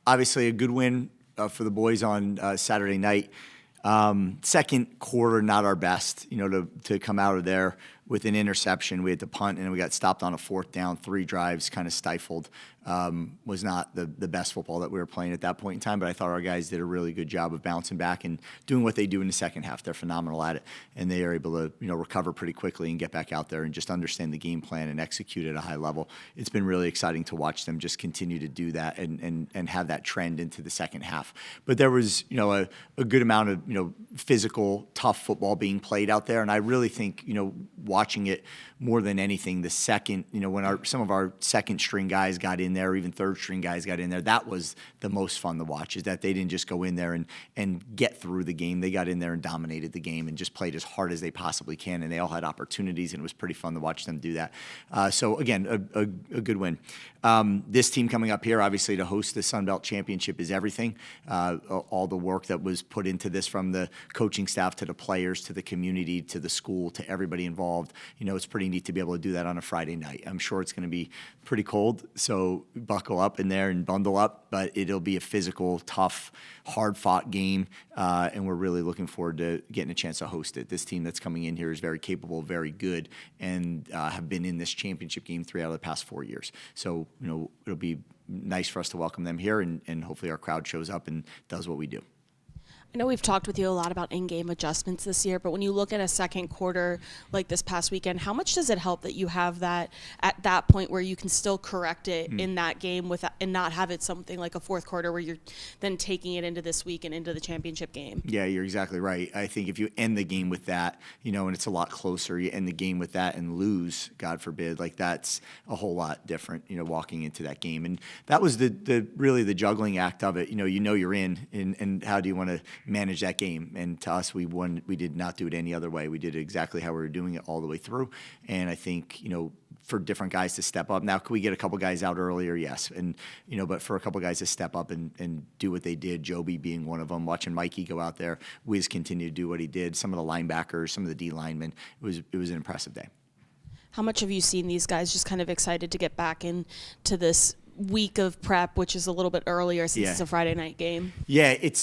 Obviously, a good win for the boys on Saturday night. Second quarter, not our best, to come out of there with an interception. We had to punt, and we got stopped on a 4th down, 3 drives, kind of stifled. Was not the best football that we were playing at that point in time, but I thought our guys did a really good job of bouncing back and doing what they do in the second half. They're phenomenal at it, and they are able to recover pretty quickly and get back out there and just understand the game plan and execute at a high level. It's been really exciting to watch them just continue to do that and have that trend into the second half. But there was a good amount of physical, tough football being played out there, and I really think watching it more than anything, the second when some of our second string guys got in there, or even third string guys got in there, that was the most fun to watch, is that they didn't just go in there and get through the game. They got in there and dominated the game and just played as hard as they possibly can, and they all had opportunities, and it was pretty fun to watch them do that. So again, a good win. This team coming up here, obviously, to host the Sun Belt Championship is everything. All the work that was put into this, from the coaching staff to the players to the community to the school to everybody involved, it's pretty neat to be able to do that on a Friday night. I'm sure it's going to be pretty cold, so buckle up in there and bundle up, but it'll be a physical, tough, hard-fought game, and we're really looking forward to getting a chance to host it. This team that's coming in here is very capable, very good, and have been in this championship game 3 out of the past 4 years. So, it'll be nice for us to welcome them here, and hopefully our crowd shows up and does what we do. I know we've talked with you a lot about in-game adjustments this year, but when you look at a second quarter like this past weekend, how much does it help that you have that at that point where you can still correct it in that game and not have it something like a fourth quarter where you're then taking it into this week and into the championship game? Yeah, you're exactly right. I think if you end the game with that, and it's a lot closer, you end the game with that and lose, God forbid, that's a whole lot different, walking into that game. And that was really the juggling act of it. You're in, and how do you want to manage that game? And to us, we did not do it any other way. We did it exactly how we were doing it all the way through. And I think, for different guys to step up. Now, could we get a couple guys out earlier? Yes. And, but for a couple guys to step up and do what they did, Joby being one of them, watching Mikey go out there, Wiz continue to do what he did, some of the linebackers, some of the D linemen, it was an impressive day. How much have you seen these guys just kind of excited to get back into this week of prep, which is a little bit earlier since it's a Friday night game? Yeah, it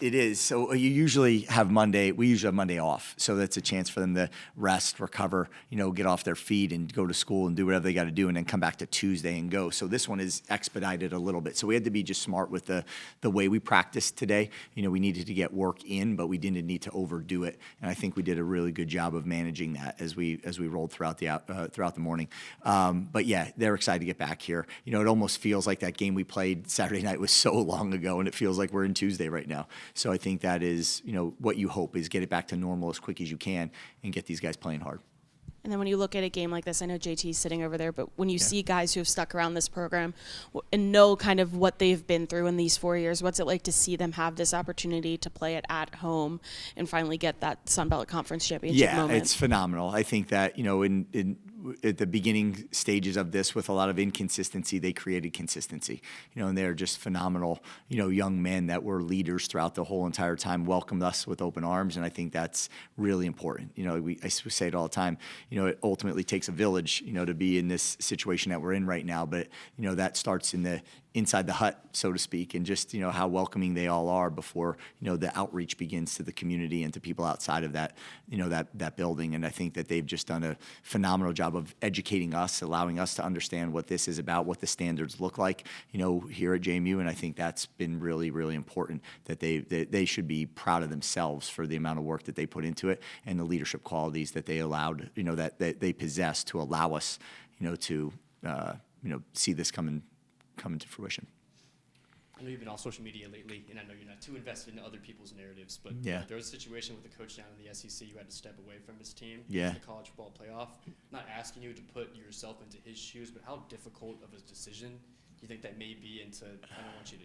is. So you usually have Monday. We usually have Monday off, so that's a chance for them to rest, recover, get off their feet and go to school and do whatever they got to do, and then come back to Tuesday and go. So this one is expedited a little bit. So we had to be just smart with the way we practiced today. We needed to get work in, but we didn't need to overdo it. And I think we did a really good job of managing that as we rolled throughout the morning. But yeah, they're excited to get back here. It almost feels like that game we played Saturday night was so long ago, and it feels like we're in Tuesday right now. So I think that is, what you hope is get it back to normal as quick as you can and get these guys playing hard. And then when you look at a game like this, I know JT's sitting over there, but when you see guys who have stuck around this program and know kind of what they've been through in these 4 years, what's it like to see them have this opportunity to play it at home and finally get that Sun Belt Conference Championship moment? Yeah, it's phenomenal. I think that, at the beginning stages of this, with a lot of inconsistency, they created consistency, and they're just phenomenal, young men that were leaders throughout the whole entire time, welcomed us with open arms, and I think that's really important. I say it all the time, it ultimately takes a village, to be in this situation that we're in right now, but, that starts inside the hut, so to speak, and just, how welcoming they all are before, the outreach begins to the community and to people outside of that, that building. And I think that they've just done a phenomenal job of educating us, allowing us to understand what this is about, what the standards look like, here at JMU. And I think that's been really, really important, that they should be proud of themselves for the amount of work that they put into it and the leadership qualities that they allowed, that they possess to allow us, to see this come into fruition. I know you've been on social media lately, and I know you're not too invested in other people's narratives, but there was a situation with the coach down in the SEC who had to step away from his team in the college football playoff. I'm not asking you to put yourself into his shoes, but how difficult of a decision do you think that may be? I don't want you to,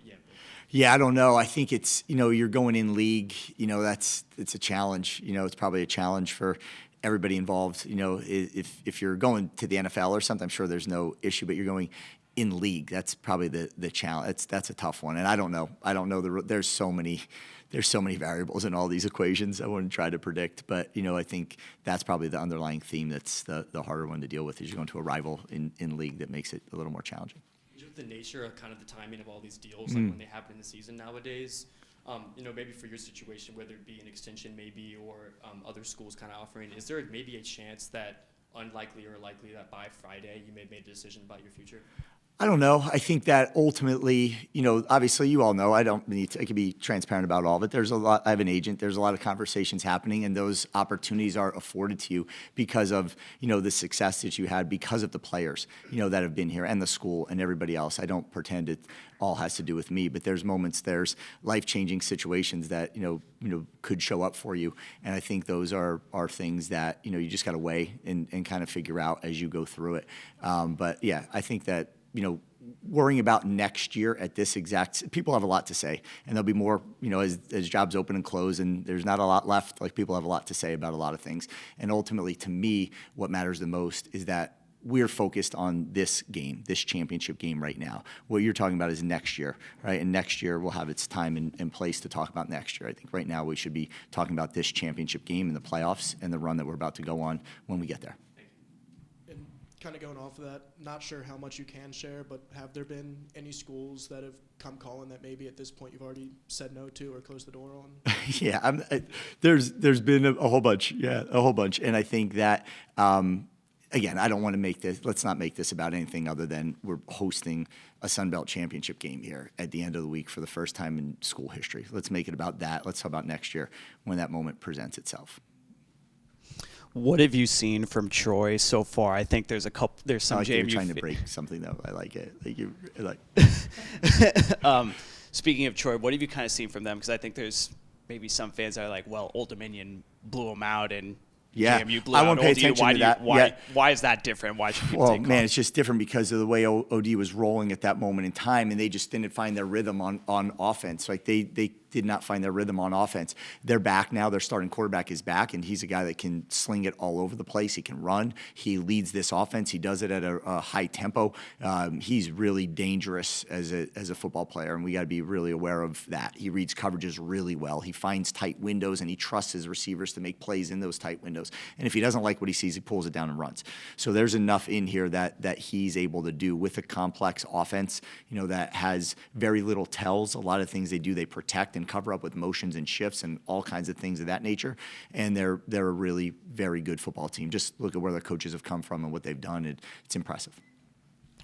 Yeah, I don't know. I think it's, you're going in league, it's a challenge. It's probably a challenge for everybody involved. If you're going to the NFL or something, I'm sure there's no issue, but you're going in league, that's probably the challenge. That's a tough one, and I don't know. There's so many variables in all these equations. I wouldn't try to predict, but I think that's probably the underlying theme. That's the harder one to deal with, is you're going to a rival in league that makes it a little more challenging. With the nature of kind of the timing of all these deals, like when they happen in the season nowadays, maybe for your situation, whether it be an extension maybe or other schools kind of offering, is there maybe a chance that unlikely or likely that by Friday you may have made a decision about your future? I don't know. I think that ultimately, obviously you all know, I can be transparent about all of it. There's a lot, I have an agent, there's a lot of conversations happening, and those opportunities are afforded to you because of, the success that you had, because of the players, that have been here, and the school and everybody else. I don't pretend it all has to do with me, but there's moments, there's life-changing situations that, could show up for you. And I think those are things that, you just got to weigh and kind of figure out as you go through it. But yeah, I think that, worrying about next year at this people have a lot to say, and there'll be more, as jobs open and close and there's not a lot left, like people have a lot to say about a lot of things. And ultimately, to me, what matters the most is that we're focused on this game, this championship game right now. What you're talking about is next year, right? And next year will have its time and place to talk about next year. I think right now we should be talking about this championship game and the playoffs and the run that we're about to go on when we get there. Kind of going off of that, not sure how much you can share, but have there been any schools that have come calling that maybe at this point you've already said no to or closed the door on? Yeah, there's been a whole bunch. Yeah, a whole bunch. And I think that, again, I don't want to let's not make this about anything other than we're hosting a Sun Belt championship game here at the end of the week for the first time in school history. Let's make it about that. Let's talk about next year when that moment presents itself. What have you seen from Troy so far? I think there's some like JMU. You're trying to break something though. I like it. Speaking of Troy, what have you kind of seen from them? Because I think there's maybe some fans that are like, well, Old Dominion blew them out and JMU blew I out won't pay attention to that. Why is that different? Why should people take man, it's just different because of the way OD was rolling at that moment in time, and they just didn't find their rhythm on offense. Like they did not find their rhythm on offense. They're back now. Their starting quarterback is back, and he's a guy that can sling it all over the place. He can run. He leads this offense. He does it at a high tempo. He's really dangerous as a football player, and we got to be really aware of that. He reads coverages really well. He finds tight windows, and he trusts his receivers to make plays in those tight windows. And if he doesn't like what he sees, he pulls it down and runs. So there's enough in here that he's able to do with a complex offense, that has very little tells. A lot of things they do, they protect and cover up with motions and shifts and all kinds of things of that nature. And they're a really very good football team. Just look at where their coaches have come from and what they've done. It's impressive.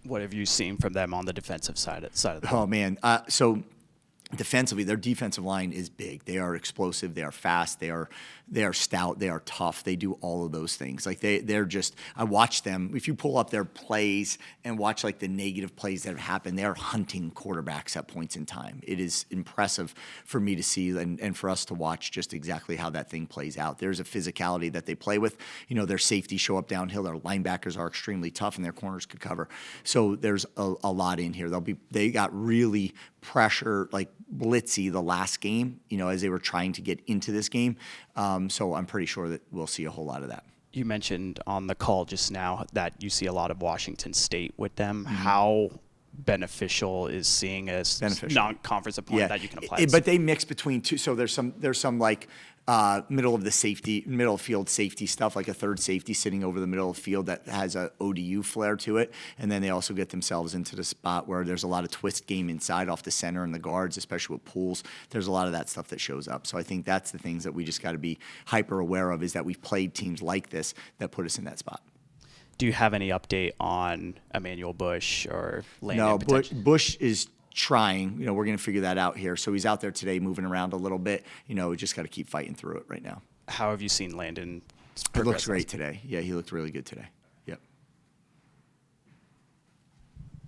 What have you seen from them on the defensive side of the ball? Oh, man. So defensively, their defensive line is big. They are explosive. They are fast. They are stout. They are tough. They do all of those things. Like they're just. I watch them. If you pull up their plays and watch like the negative plays that have happened, they are hunting quarterbacks at points in time. It is impressive for me to see and for us to watch just exactly how that thing plays out. There's a physicality that they play with. Their safeties show up downhill. Their linebackers are extremely tough, and their corners could cover. So there's a lot in here. They got really pressure, like blitzy the last game, as they were trying to get into this game. So I'm pretty sure that we'll see a whole lot of that. You mentioned on the call just now that you see a lot of Washington State with them. Mm-hmm. How beneficial is seeing a non-conference opponent that you can apply? But they mix between two. So there's some like middle of field safety stuff, like a third safety sitting over the middle of the field that has a ODU flair to it. And then they also get themselves into the spot where there's a lot of twist game inside off the center and the guards, especially with pools. There's a lot of that stuff that shows up. So I think that's the things that we just got to be hyper aware of, is that we've played teams like this that put us in that spot. Do you have any update on Emmanuel Bush or Landon? No, Bush is trying. We're going to figure that out here. So he's out there today moving around a little bit. We just got to keep fighting through it right now. How have you seen Landon progress? He looks great today. Yeah, he looked really good today. Yep.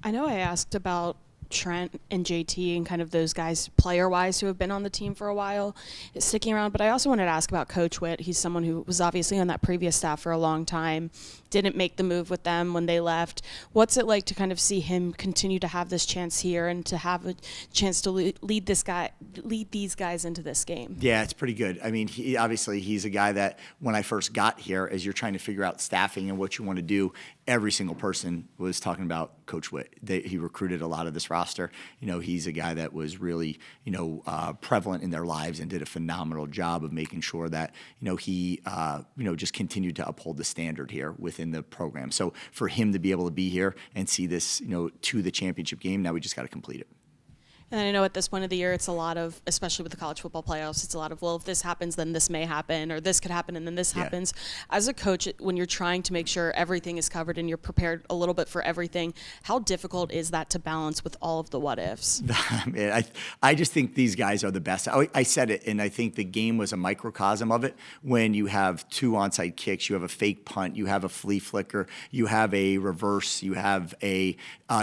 I know I asked about Trent and JT and kind of those guys player-wise who have been on the team for a while sticking around, but I also wanted to ask about Coach Witt. He's someone who was obviously on that previous staff for a long time, didn't make the move with them when they left. What's it like to kind of see him continue to have this chance here and to have a chance to lead these guys into this game? Yeah, it's pretty good. I mean, he's a guy that when I first got here, as you're trying to figure out staffing and what you want to do, every single person was talking about Coach Witt. He recruited a lot of this roster. roster. He's a guy that was really, prevalent in their lives and did a phenomenal job of making sure that, he, just continued to uphold the standard here within the program. So for him to be able to be here and see this, to the championship game, now we just got to complete it. And I know at this point of the year, it's a lot of, especially with the college football playoffs, it's a lot of, well, if this happens, then this may happen, or this could happen, and then this happens. As a coach, when you're trying to make sure everything is covered and you're prepared a little bit for everything, how difficult is that to balance with all of the what ifs? I just think these guys are the best. I said it, and I think the game was a microcosm of it. When you have 2 onside kicks, you have a fake punt, you have a flea flicker, you have a reverse, you have a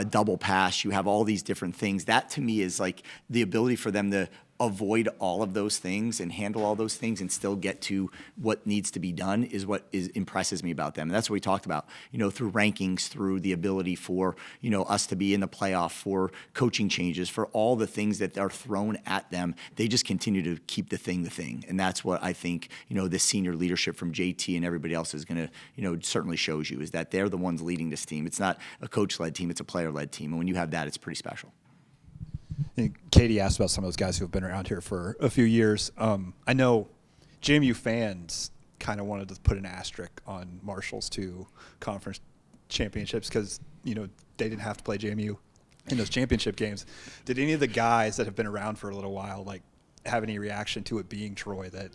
double pass, you have all these different things. That to me is like the ability for them to avoid all of those things and handle all those things and still get to what needs to be done is what impresses me about them. And that's what we talked about, through rankings, through the ability for, us to be in the playoff, for coaching changes, for all the things that are thrown at them. They just continue to keep the thing. And that's what I think, this senior leadership from JT and everybody else is going to, certainly shows you, is that they're the ones leading this team. It's not a coach-led team, it's a player-led team. And when you have that, it's pretty special. And Katie asked about some of those guys who have been around here for a few years. I know JMU fans kind of wanted to put an asterisk on Marshall's 2 conference championships because, they didn't have to play JMU in those championship games. Did any of the guys that have been around for a little while have any reaction to it being Troy that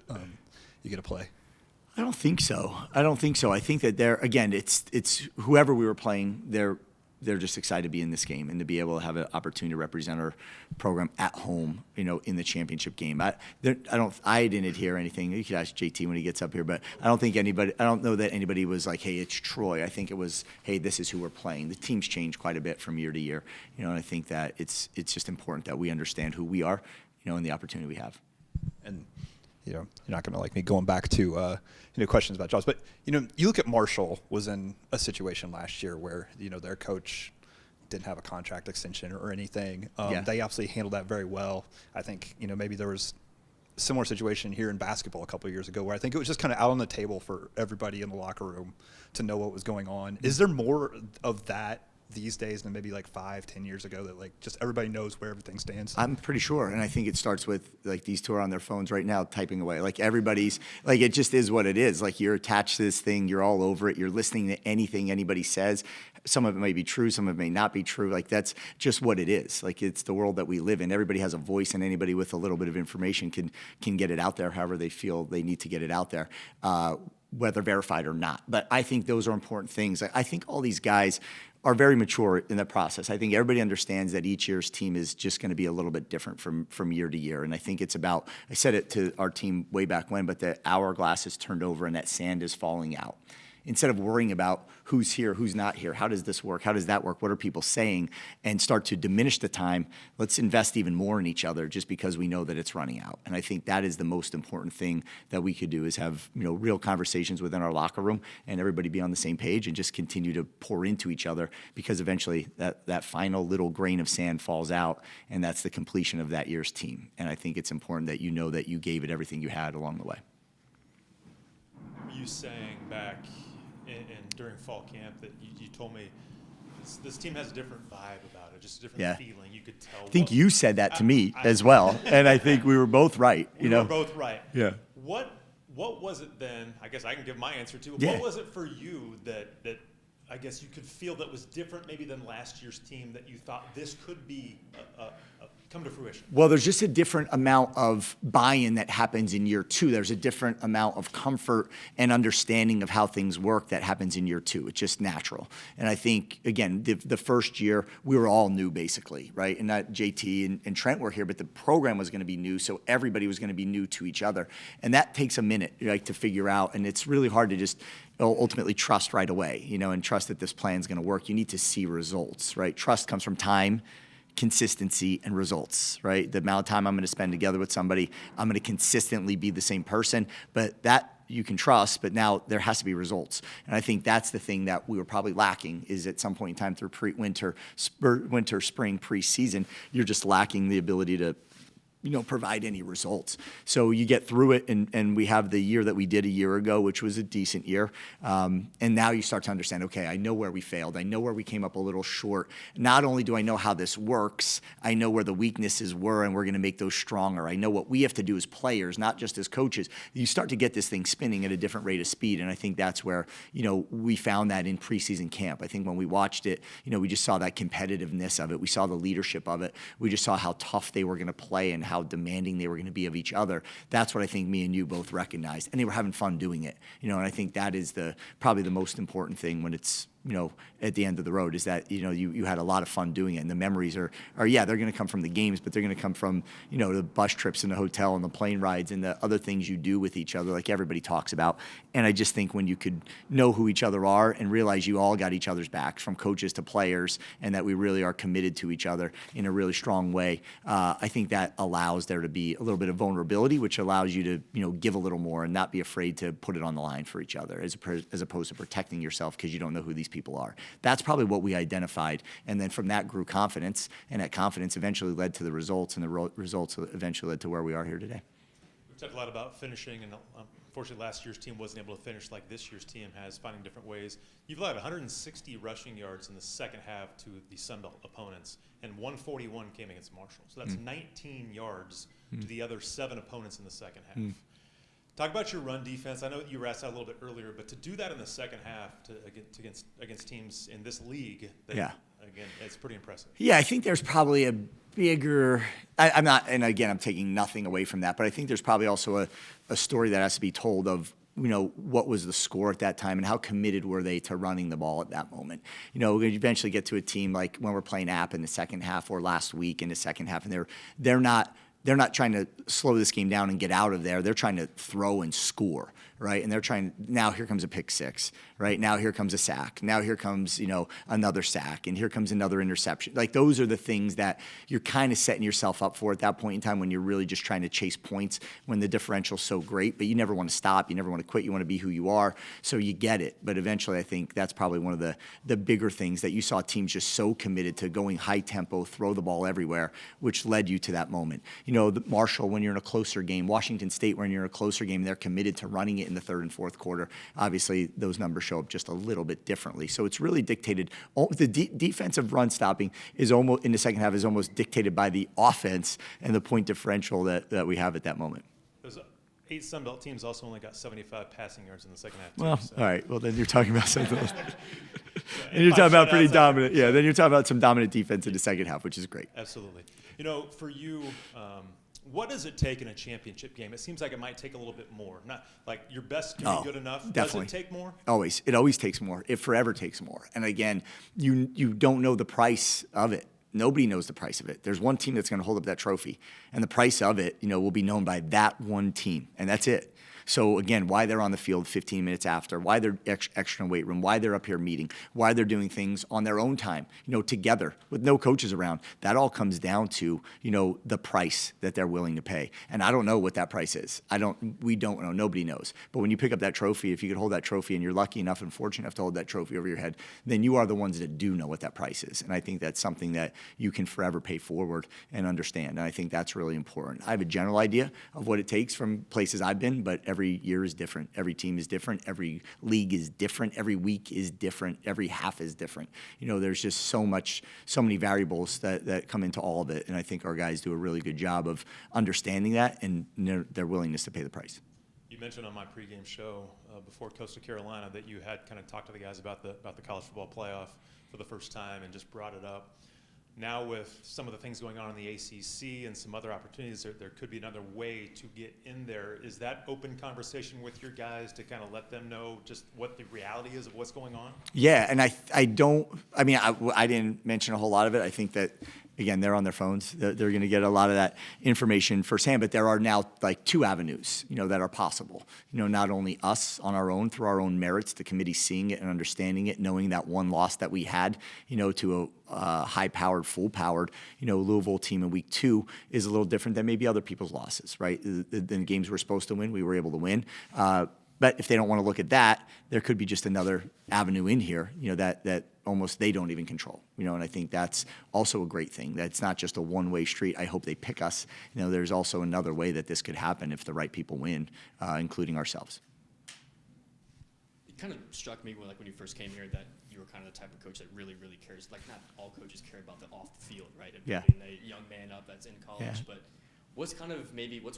you get to play? I don't think so. I think that it's whoever we were playing, they're just excited to be in this game and to be able to have an opportunity to represent our program at home, in the championship game. I didn't hear anything. You could ask JT when he gets up here, but I don't know that anybody was like, hey, it's Troy. I think it was, hey, this is who we're playing. The teams change quite a bit from year to year, and I think that it's just important that we understand who we are, and the opportunity we have. And you're not going to like me going back to questions about jobs, but you look at Marshall was in a situation last year where their coach didn't have a contract extension or anything. They obviously handled that very well. I think maybe there was a similar situation here in basketball a couple of years ago where I think it was just kind of out on the table for everybody in the locker room to know what was going on. Is there more of that these days than maybe 5-10 years ago that just everybody knows where everything stands? I'm pretty sure, and I think it starts with these 2 are on their phones right now typing away. Everybody's it just is what it is. You're attached to this thing, you're all over it, you're listening to anything anybody says. Some of it may be true, some of it may not be true. That's just what it is. It's the world that we live in. Everybody has a voice, and anybody with a little bit of information can get it out there however they feel they need to get it out there. Whether verified or not. But I think those are important things. I think all these guys are very mature in the process. I think everybody understands that each year's team is just going to be a little bit different from year to year. And I think it's about, I said it to our team way back when, but the hourglass is turned over and that sand is falling out. Instead of worrying about who's here, who's not here, how does this work, how does that work, what are people saying, and start to diminish the time, let's invest even more in each other just because we know that it's running out. And I think that is the most important thing that we could do is have real conversations within our locker room and everybody be on the same page and just continue to pour into each other because eventually that final little grain of sand falls out and that's the completion of that year's team. And I think it's important that you know that you gave it everything you had along the way. You saying back and during fall camp that you told me this team has a different vibe about it, just a different feeling. You could tell. I think you said that to me as well, and I think we were both right. We were both right. Yeah. What was it then? I guess I can give my answer too. Yeah. What was it for you that I guess you could feel that was different maybe than last year's team that you thought this could be come to fruition? Well, there's just a different amount of buy-in that happens in year 2. There's a different amount of comfort and understanding of how things work that happens in year 2. It's just natural. And I think, again, the first year, we were all new, basically, right? And not JT and Trent were here, but the program was going to be new, so everybody was going to be new to each other. And that takes a minute, to figure out, and it's really hard to just ultimately trust right away, and trust that this plan is going to work. You need to see results, right? Trust comes from time, consistency, and results, right? The amount of time I'm going to spend together with somebody, I'm going to consistently be the same person, but that you can trust, but now there has to be results. And I think that's the thing that we were probably lacking is at some point in time through winter, spring, preseason, you're just lacking the ability to provide any results. So you get through it, and we have the year that we did a year ago, which was a decent year. And now you start to understand, okay, I know where we failed. I know where we came up a little short. Not only do I know how this works, I know where the weaknesses were, and we're going to make those stronger. I know what we have to do as players, not just as coaches. You start to get this thing spinning at a different rate of speed, and I think that's where, we found that in preseason camp. I think when we watched it, we just saw that competitiveness of it. We saw the leadership of it. We just saw how tough they were going to play and how demanding they were going to be of each other. That's what I think me and you both recognized, and they were having fun doing it. And I think that is probably the most important thing when it's at the end of the road, is that you had a lot of fun doing it, and the memories are they're going to come from the games, but they're going to come from the bus trips and the hotel and the plane rides and the other things you do with each other, like everybody talks about. And I just think when you could know who each other are and realize you all got each other's backs, from coaches to players, and that we really are committed to each other in a really strong way, I think that allows there to be a little bit of vulnerability, which allows you to give a little more and not be afraid to put it on the line for each other, as opposed to protecting yourself because you don't know who these people are. That's probably what we identified, and then from that grew confidence, and that confidence eventually led to the results, and the results eventually led to where we are here today. We've talked a lot about finishing, and unfortunately last year's team wasn't able to finish like this year's team has, finding different ways. You've allowed 160 rushing yards in the second half to the Sun Belt opponents, and 141 came against Marshall. So that's 19 yards to the other 7 opponents in the second half. Talk about your run defense. I know you were asked that a little bit earlier, but to do that in the second half against teams in this league, again, it's pretty impressive. Yeah, I think there's probably a bigger – I'm not – and again, I'm taking nothing away from that, but I think there's probably also a story that has to be told of what was the score at that time and how committed were they to running the ball at that moment. We eventually get to a team like when we're playing App in the second half, or last week in the second half, and they're not trying to slow this game down and get out of there. They're trying to throw and score, right? And they're trying, now here comes a pick six, right? Now here comes a sack. Now here comes, another sack, and here comes another interception. Like, those are the things that you're kind of setting yourself up for at that point in time, when you're really just trying to chase points, when the differential's so great, but you never want to stop. You never want to quit. You want to be who you are. So you get it. But eventually, I think that's probably one of the bigger things, that you saw teams just so committed to going high tempo, throw the ball everywhere, which led you to that moment. Marshall, when you're in a closer game, Washington State, when you're in a closer game, they're committed to running it in the third and fourth quarter. Obviously, those numbers show up just a little bit differently. So it's really dictated. The defensive run stopping is almost, in the second half, is almost dictated by the offense and the point differential that we have at that moment. Those 8 Sun Belt teams also only got 75 passing yards in the second half. Well, all right. Well, then you're talking about something else. And you're talking about pretty dominant. Yeah, then you're talking about some dominant defense in the second half, which is great. Absolutely. For you, what does it take in a championship game? It seems like it might take a little bit more. Not like your best can be good enough. Definitely. Does it take more? Always. It always takes more. It forever takes more. And again, you don't know the price of it. Nobody knows the price of it. There's one team that's going to hold up that trophy, and the price of it, will be known by that one team, and that's it. So again, why they're on the field 15 minutes after, why they're extra in weight room, why they're up here meeting, why they're doing things on their own time, together with no coaches around. That all comes down to, the price that they're willing to pay. And I don't know what that price is. We don't know. Nobody knows. But when you pick up that trophy, if you could hold that trophy and you're lucky enough and fortunate enough to hold that trophy over your head, then you are the ones that do know what that price is. And I think that's something that you can forever pay forward and understand. And I think that's really important. I have a general idea of what it takes from places I've been, but every year is different. Every team is different. Every league is different. Every week is different. Every half is different. There's just so many variables that come into all of it. And I think our guys do a really good job of understanding that and their willingness to pay the price. You mentioned on my pregame show before Coastal Carolina that you had kind of talked to the guys about the college football playoff for the first time and just brought it up. Now with some of the things going on in the ACC and some other opportunities, there could be another way to get in there. Is that open conversation with your guys to kind of let them know just what the reality is of what's going on? Yeah, and I didn't mention a whole lot of it. I think that, again, they're on their phones. They're going to get a lot of that information firsthand, but there are now like 2 avenues, that are possible. Not only us on our own through our own merits, the committee seeing it and understanding it, knowing that one loss that we had, to a high-powered, full-powered, Louisville team in week 2 is a little different than maybe other people's losses, right? The games we're supposed to win, we were able to win. But if they don't want to look at that, there could be just another avenue in here, that almost they don't even control, and I think that's also a great thing. That's not just a one-way street. I hope they pick us. There's also another way that this could happen if the right people win, including ourselves. It kind of struck me when you first came here that you were kind of the type of coach that really, really cares. Like, not all coaches care about the off the field, right? Of building a young man up that's in college, but what's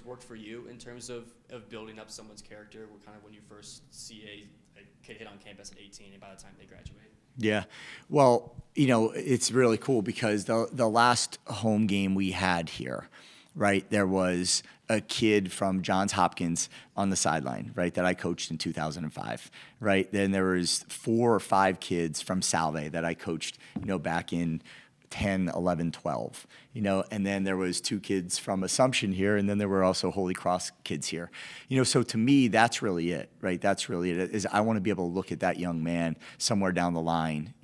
worked for you in terms of building up someone's character? When you first see a kid hit on campus at 18 and by the time they graduate? Yeah. Well, it's really cool because the last home game we had here, right, there was a kid from Johns Hopkins on the sideline, right, that I coached in 2005, right? Then there was 4 or 5 kids from Salve that I coached, back in 10, 11, 12, and then there was 2 kids from Assumption here, and then there were also Holy Cross kids here. So to me, that's really it, right? That's really it, is I want to be able to look at that young man somewhere down the line,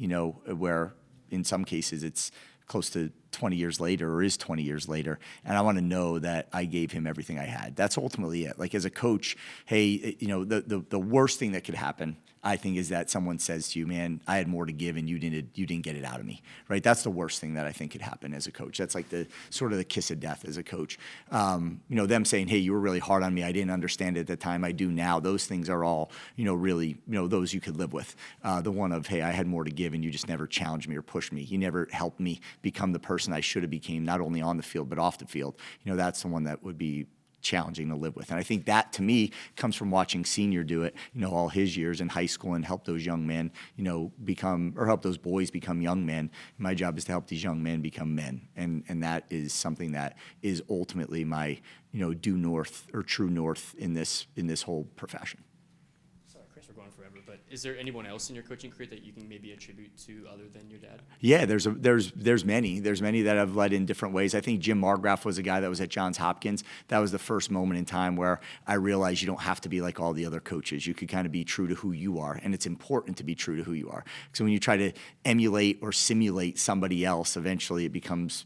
where in some cases it's close to 20 years later or is 20 years later, and I want to know that I gave him everything I had. That's ultimately it. Like, as a coach, hey, the worst thing that could happen, I think, is that someone says to you, man, I had more to give and you didn't get it out of me, right? That's the worst thing that I think could happen as a coach. That's like the sort of the kiss of death as a coach. Them saying, hey, you were really hard on me. I didn't understand it at the time. I do now. Those things are all, really, those you could live with. The one of, hey, I had more to give and you just never challenged me or pushed me. You never helped me become the person I should have became, not only on the field, but off the field. That's the one that would be challenging to live with. And I think that, to me, comes from watching Senior do it, all his years in high school and help those young men, help those boys become young men. My job is to help these young men become men. And that is something that is ultimately my, due north or true north in this whole profession. Sorry, Chris, we're going forever, but is there anyone else in your coaching career that you can maybe attribute to other than your dad? Yeah, there's many. There's many that I've led in different ways. I think Jim Margraf was a guy that was at Johns Hopkins. That was the first moment in time where I realized you don't have to be like all the other coaches. You could kind of be true to who you are, and it's important to be true to who you are. So when you try to emulate or simulate somebody else, eventually it becomes,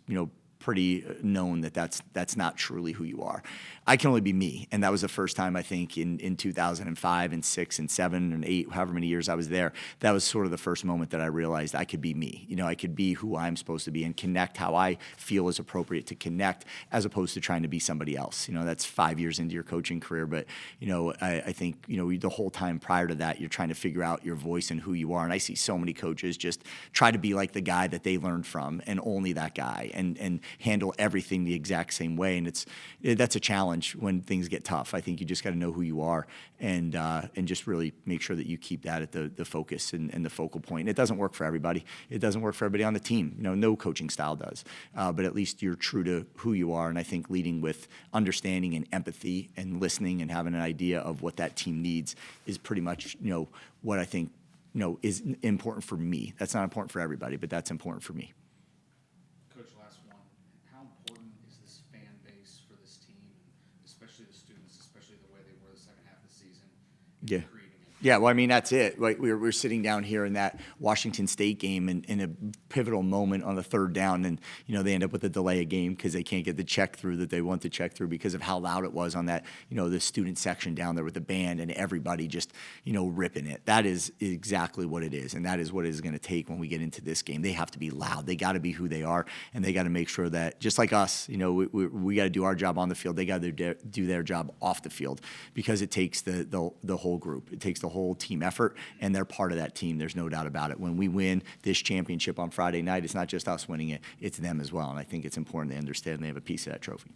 pretty known that that's not truly who you are. I can only be me, and that was the first time, I think, in 2005 and 6 and 7 and 8, however many years I was there. That was sort of the first moment that I realized I could be me. I could be who I'm supposed to be and connect how I feel is appropriate to connect, as opposed to trying to be somebody else. That's 5 years into your coaching career, but I think the whole time prior to that, you're trying to figure out your voice and who you are. And I see so many coaches just try to be like the guy that they learned from, and only that guy, and handle everything the exact same way. And that's a challenge when things get tough. I think you just got to know who you are, and just really make sure that you keep that at the focus and the focal point. And it doesn't work for everybody. It doesn't work for everybody on the team. No coaching style does. But at least you're true to who you are. And I think leading with understanding and empathy and listening and having an idea of what that team needs is pretty much what I think is important for me. That's not important for everybody, but that's important for me. Coach, last one. How important is this fan base for this team, especially the students, especially the way they were the second half of the season? Yeah. Creating it? Yeah, well, I mean, that's it. Right? We're sitting down here in that Washington State game in a pivotal moment on the 3rd down, and they end up with a delay of game because they can't get the check through that they want to check through because of how loud it was on that, the student section down there with the band and everybody just, ripping it. That is exactly what it is, and that is what it is going to take when we get into this game. They have to be loud. They got to be who they are, and they got to make sure that, just like us, we got to do our job on the field. They got to do their job off the field, because it takes the whole group. It takes the whole team effort, and they're part of that team. There's no doubt about it. When we win this championship on Friday night, it's not just us winning it, it's them as well. And I think it's important they understand they have a piece of that trophy.